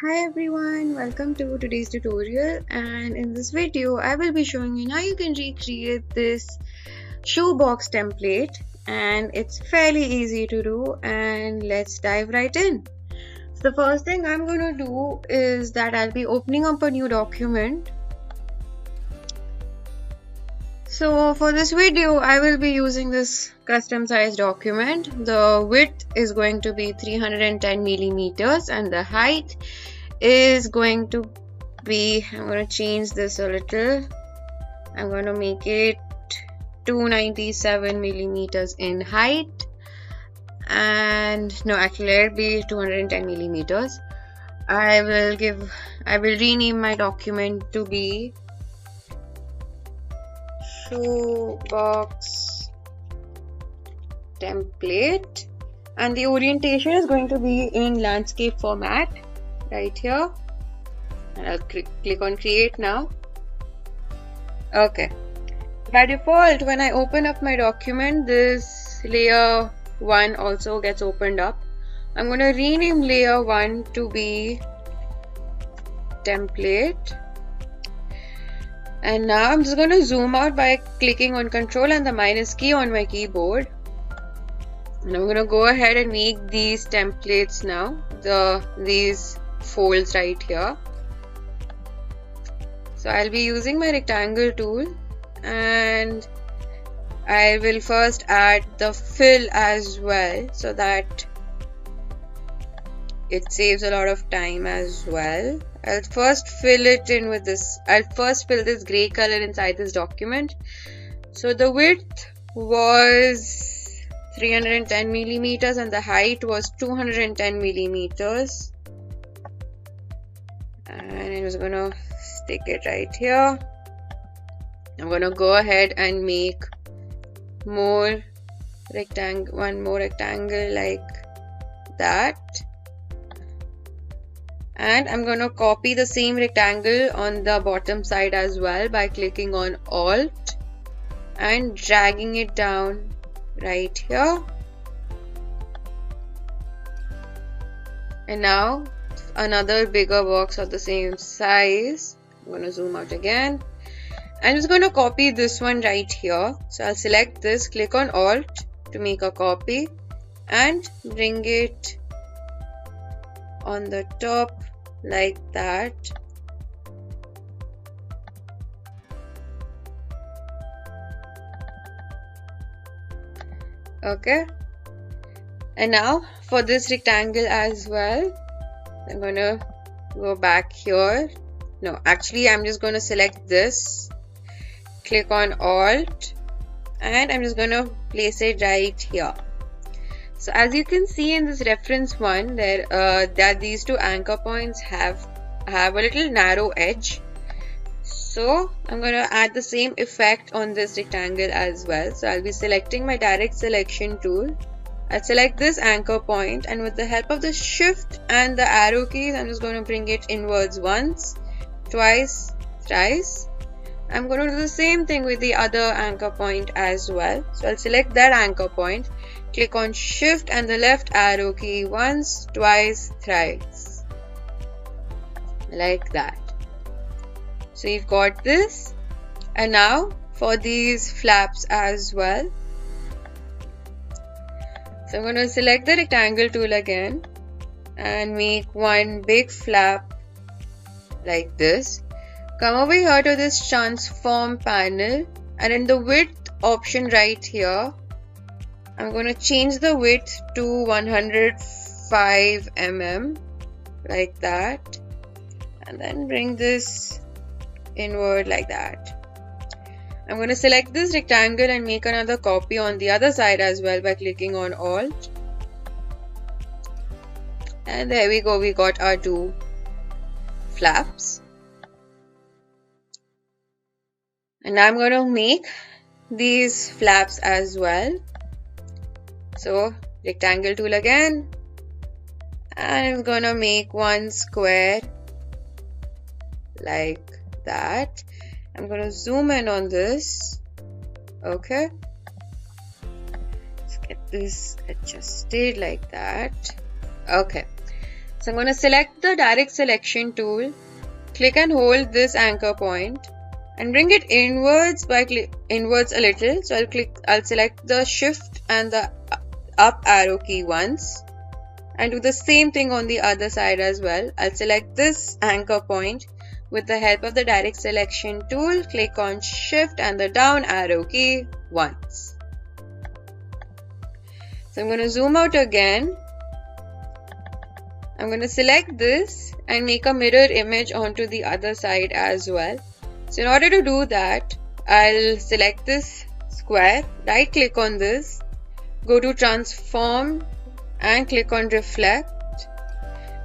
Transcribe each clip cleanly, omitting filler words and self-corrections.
Hi everyone, welcome to today's tutorial, and in this video I will be showing you how you can recreate this shoebox template, and it's fairly easy to do, and let's dive right in. So the first thing I'm going to do is that I'll be opening up a new document. So for this video I will be using this custom size document. The width is going to be 310 millimeters and the height is going to be, I'm going to change this a little. I'm going to make it 297 millimeters in height, and no, actually let it be 210 millimeters. I will rename my document to be shoebox template, and the orientation is going to be in landscape format right here, and I'll click on create now. Okay, by default when I open up my document, this layer 1 also gets opened up. I'm going to rename layer 1 to be template, and now I'm just going to zoom out by clicking on Control and the minus key on my keyboard, and I'm going to go ahead and make these templates now, these folds right here. So I'll be using my rectangle tool, and I will first add the fill as well so that it saves a lot of time as well. I'll first fill it in with this. I'll first fill this gray color inside this document. So the width was 310 millimeters and the height was 210 millimeters. And I'm just gonna stick it right here. I'm gonna go ahead and make one more rectangle like that, and I'm gonna copy the same rectangle on the bottom side as well by clicking on Alt and dragging it down right here. And now another bigger box of the same size. I'm going to zoom out again. I'm just going to copy this one right here. So I'll select this, click on Alt to make a copy, and bring it on the top like that. Okay. And now for this rectangle as well, I'm gonna go back here. No, actually I'm just gonna select this, click on Alt, and I'm just gonna place it right here. So as you can see in this reference one, that these two anchor points have a little narrow edge. So I'm gonna add the same effect on this rectangle as well. So I'll be selecting my direct selection tool. I'll select this anchor point, and with the help of the shift and the arrow keys, I'm just going to bring it inwards once, twice, thrice. I'm going to do the same thing with the other anchor point as well. So I'll select that anchor point, click on shift and the left arrow key once, twice, thrice, like that. So you've got this. And now for these flaps as well, so I'm going to select the rectangle tool again and make one big flap like this. Come over here to this transform panel, and in the width option right here, I'm going to change the width to 105 mm like that, and then bring this inward like that. I'm going to select this rectangle and make another copy on the other side as well by clicking on Alt. And there we go, we got our two flaps. And now I'm going to make these flaps as well. So rectangle tool again, and I'm going to make one square like that. I'm going to zoom in on this. Okay, let's get this adjusted like that. Okay, So I'm going to select the direct selection tool, click and hold this anchor point and bring it inwards by inwards a little. So I'll select the shift and the up arrow key once and do the same thing on the other side as well. I'll select this anchor point with the help of the direct selection tool, click on shift and the down arrow key once. So I'm going to zoom out again. I'm going to select this and make a mirror image onto the other side as well. So in order to do that, I'll select this square, right click on this, go to transform and click on reflect,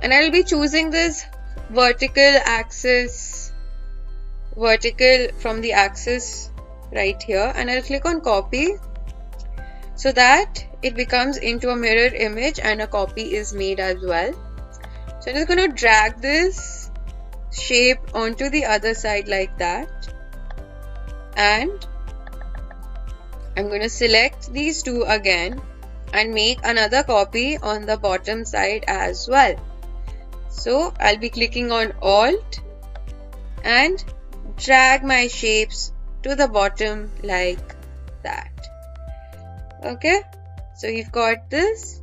and I'll be choosing this vertical axis, vertical from the axis right here, and I'll click on copy so that it becomes into a mirror image and a copy is made as well. So I'm just going to drag this shape onto the other side like that, and I'm going to select these two again and make another copy on the bottom side as well. So I'll be clicking on Alt and drag my shapes to the bottom like that. Okay, so you've got this.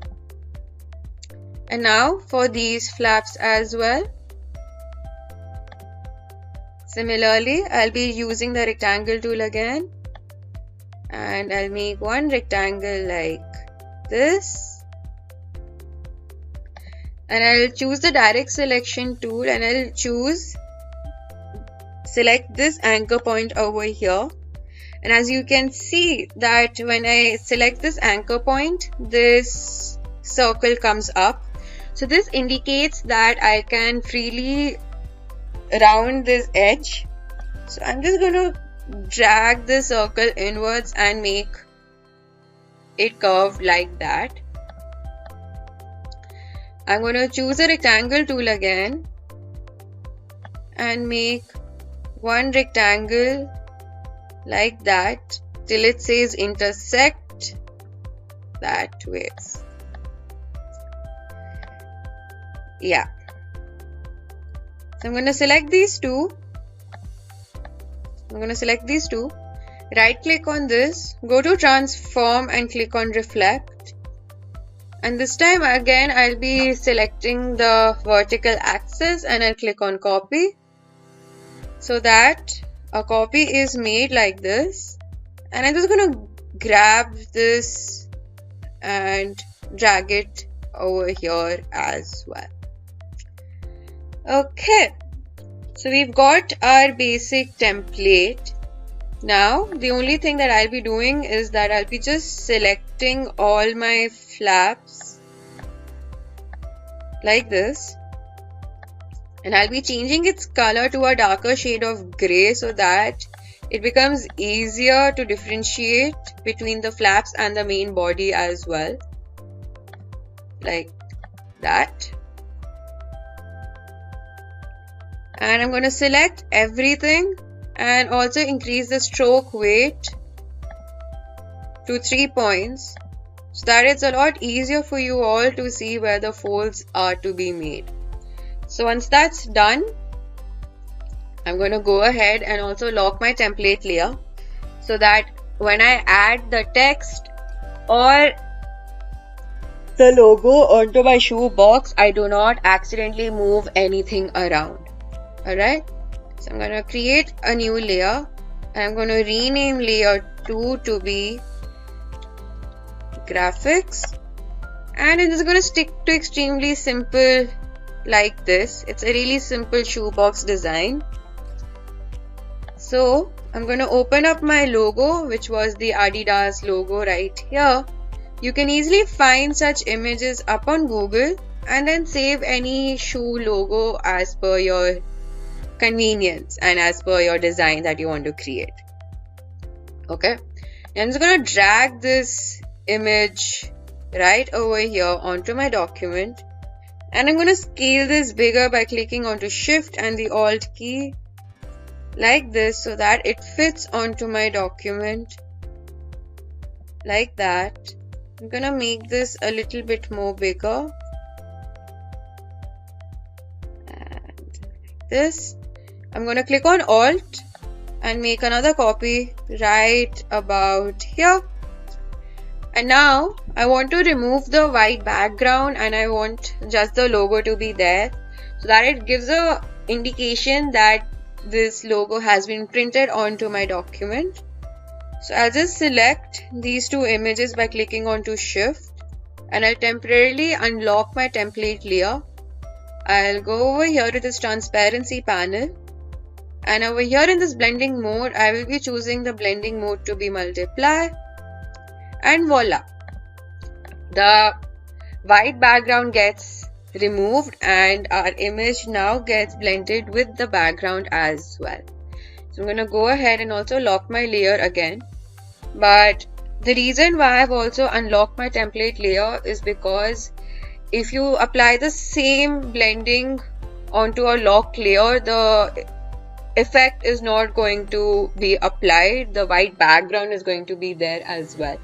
And now for these flaps as well. Similarly, I'll be using the rectangle tool again. And I'll make one rectangle like this. And I'll choose the direct selection tool and I'll select this anchor point over here. And as you can see that when I select this anchor point, this circle comes up. So this indicates that I can freely round this edge. So I'm just going to drag the circle inwards and make it curved like that. I'm going to choose a rectangle tool again and make one rectangle like that till it says intersect that way. Yeah. So I'm going to select these two. Right click on this, go to transform and click on reflect. And this time again I'll be selecting the vertical axis and I'll click on copy so that a copy is made like this. And I'm just going to grab this and drag it over here as well. Okay, so we've got our basic template. Now the only thing that I'll be doing is that I'll be just selecting all my flaps like this, and I'll be changing its color to a darker shade of grey so that it becomes easier to differentiate between the flaps and the main body as well, like that. And I'm going to select everything and also increase the stroke weight to 3 points so that it's a lot easier for you all to see where the folds are to be made. So once that's done, I'm going to go ahead and also lock my template layer so that when I add the text or the logo onto my shoe box, I do not accidentally move anything around. Alright, so I'm going to create a new layer and I'm going to rename layer 2 to be graphics, and I'm just going to stick to extremely simple like this. It's a really simple shoebox design. So I'm going to open up my logo, which was the Adidas logo right here. You can easily find such images up on Google and then save any shoe logo as per your convenience and as per your design that you want to create. Okay, I'm just going to drag this image right over here onto my document, and I'm going to scale this bigger by clicking onto Shift and the Alt key like this so that it fits onto my document like that. I'm going to make this a little bit more bigger this. I'm going to click on Alt and make another copy right about here. And now I want to remove the white background and I want just the logo to be there, so that it gives a indication that this logo has been printed onto my document. So I'll just select these two images by clicking onto Shift, and I'll temporarily unlock my template layer. I'll go over here to this transparency panel, and over here in this blending mode, I will be choosing the blending mode to be multiply, and voila, the white background gets removed and our image now gets blended with the background as well. So I'm going to go ahead and also lock my layer again. But the reason why I've also unlocked my template layer is because if you apply the same blending onto a locked layer, the effect is not going to be applied. The white background is going to be there as well.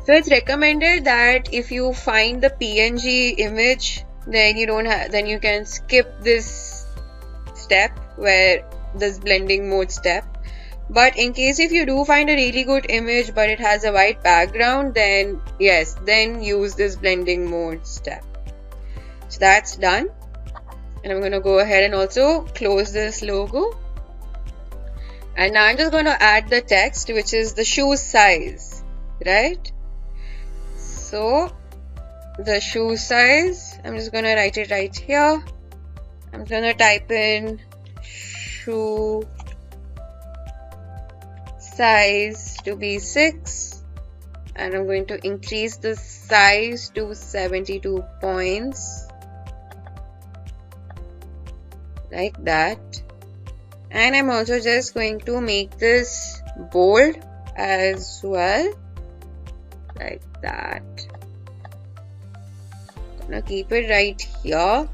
So it's recommended that if you find the PNG image, then you can skip this step, where this blending mode step. But in case if you do find a really good image but it has a white background, then yes, then use this blending mode step. So that's done, and I'm going to go ahead and also close this logo. And now I'm just going to add the text, which is the shoe size, right? So the shoe size, I'm just going to write it right here. I'm going to type in shoe size to be 6, and I'm going to increase the size to 72 points, like that. And I'm also just going to make this bold as well, like that. I'm gonna keep it right here.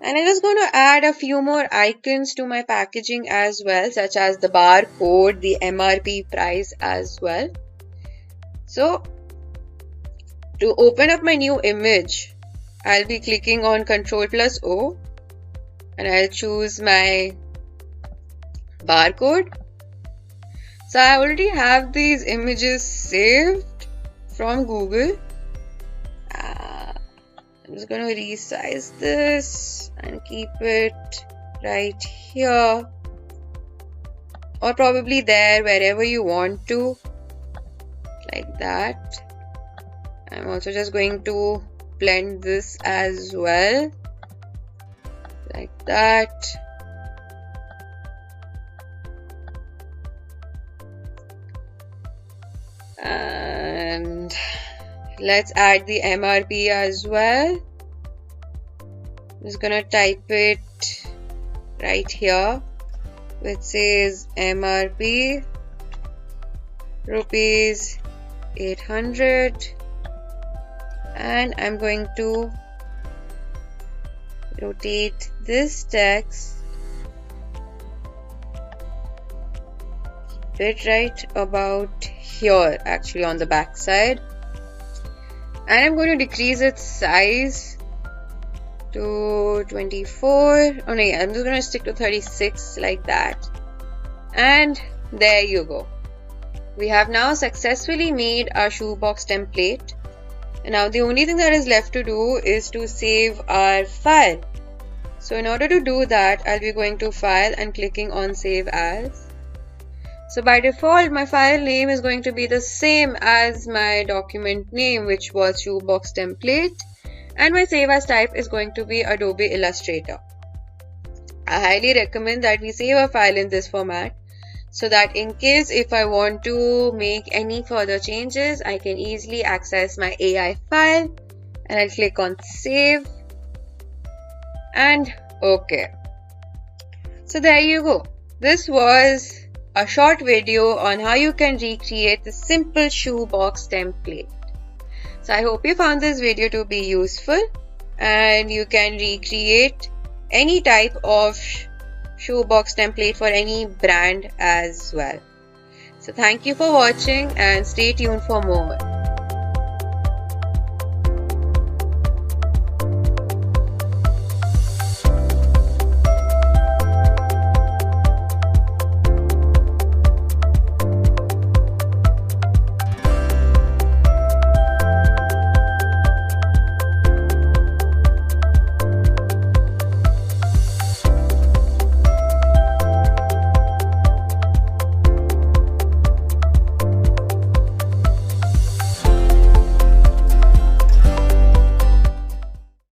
And I'm just going to add a few more icons to my packaging as well, such as the barcode, the MRP price as well. So to open up my new image, I'll be clicking on Ctrl+O, and I'll choose my barcode. So I already have these images saved from Google. I'm just going to resize this and keep it right here, or probably there, wherever you want to, like that. I'm also just going to blend this as well, like that. And let's add the MRP as well. I'm just gonna type it right here, which says MRP rupees 800, and I'm going to rotate this text, keep it right about here, actually on the back side, and I'm going to decrease its size to 24. Oh no, I'm just going to stick to 36, like that. And there you go. We have now successfully made our shoebox template. And now the only thing that is left to do is to save our file. So in order to do that, I'll be going to File and clicking on Save As. So by default, my file name is going to be the same as my document name, which was shoebox template. And my save as type is going to be Adobe Illustrator. I highly recommend that we save a file in this format, so that in case if I want to make any further changes, I can easily access my AI file, and I'll click on Save and OK. So there you go. This was a short video on how you can recreate the simple shoebox template. So I hope you found this video to be useful, and you can recreate any type of shoebox template for any brand as well. So thank you for watching, and stay tuned for more.